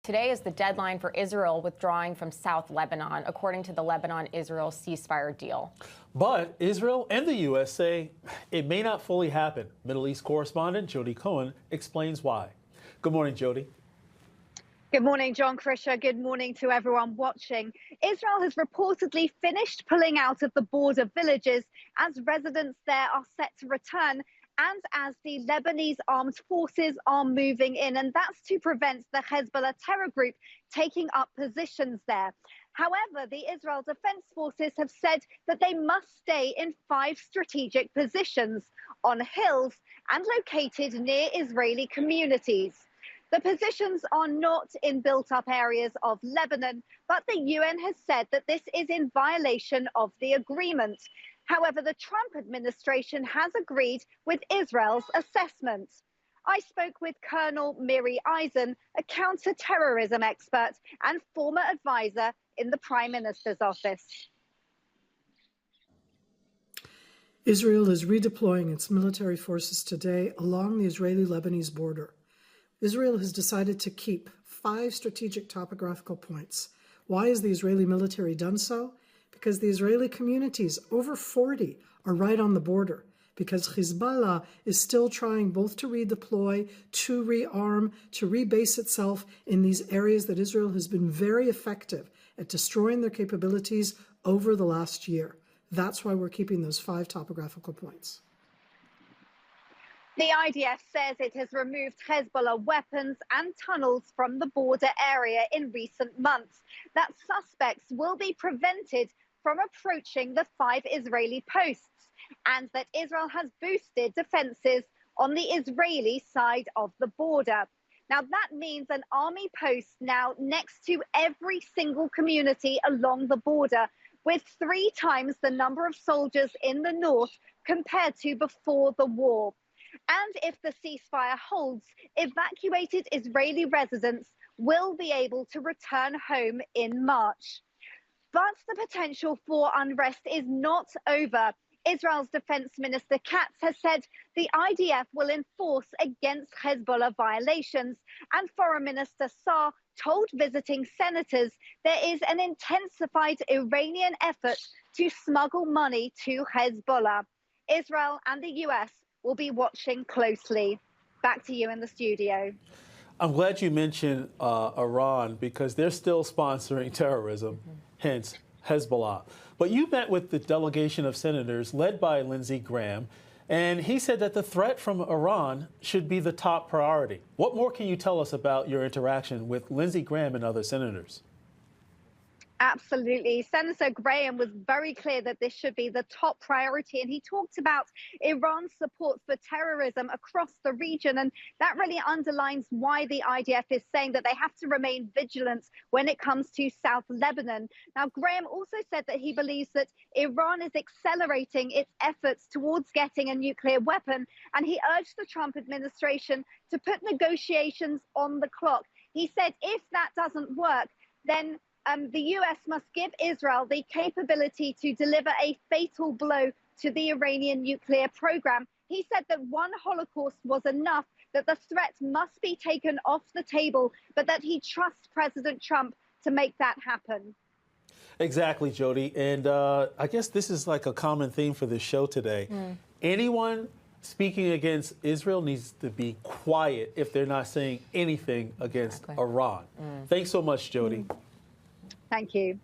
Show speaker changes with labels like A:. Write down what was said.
A: Today is the deadline for Israel withdrawing from South Lebanon, according to the Lebanon-Israel ceasefire deal.
B: But Israel and the U.S. say it may not fully happen. Middle East correspondent Jodie Cohen explains why. Good morning, Jodie.
C: Good morning, John Krisha. Good morning to everyone watching. Israel has reportedly finished pulling out of the border villages as residents there are set to return and as the Lebanese armed forces are moving in. And that's to prevent the Hezbollah terror group taking up positions there. However, the Israel Defense Forces have said that they must stay in 5 strategic positions on hills and located near Israeli communities. The positions are not in built-up areas of Lebanon, but the UN has said that this is in violation of the agreement. However, the Trump administration has agreed with Israel's assessment. I spoke with Colonel Miri, a counter-terrorism expert and former advisor in the Prime Minister's office.
D: Israel is redeploying its military forces today along the Israeli-Lebanese border. Israel has decided to keep 5 strategic topographical points. Why has the Israeli military done so? Because the Israeli communities, over 40, are right on the border. Because Hezbollah is still trying both to redeploy, to rearm, to rebase itself in these areas that Israel has been very effective at destroying their capabilities over the last year. That's why we're keeping those 5 topographical points.
C: The IDF says it has removed Hezbollah weapons and tunnels from the border area in recent months, that suspects will be prevented from approaching the 5 Israeli posts, and that Israel has boosted defenses on the Israeli side of the border. Now, that means an army post now next to every single community along the border, with 3 times the number of soldiers in the north compared to before the war. And if the ceasefire holds, evacuated Israeli residents will be able to return home in March. But the potential for unrest is not over. Israel's Defense Minister Katz has said the IDF will enforce against Hezbollah violations, and Foreign Minister Saar told visiting senators there is an intensified Iranian effort to smuggle money to Hezbollah. Israel and the US will be watching closely. Back to you in the studio.
B: I'm glad you mentioned Iran because they're still sponsoring terrorism, hence Hezbollah. But you met with the delegation of senators led by Lindsey Graham, and he said that the threat from Iran should be the top priority. What more can you tell us about your interaction with Lindsey Graham and other senators?
C: Absolutely. Senator Graham was very clear that this should be the top priority. And he talked about Iran's support for terrorism across the region. And that really underlines why the IDF is saying that they have to remain vigilant when it comes to South Lebanon. Now, Graham also said that he believes that Iran is accelerating its efforts towards getting a nuclear weapon. And he urged the Trump administration to put negotiations on the clock. He said if that doesn't work, then the US must give Israel the capability to deliver a fatal blow to the Iranian nuclear program. He said that one Holocaust was enough, that the threat must be taken off the table, but that he trusts President Trump to make that happen.
B: Exactly, Jodie. And I guess this is like a common theme for this show today. Anyone speaking against Israel needs to be quiet if they're not saying anything against Iran. Thanks so much, Jodie.
C: Thank you.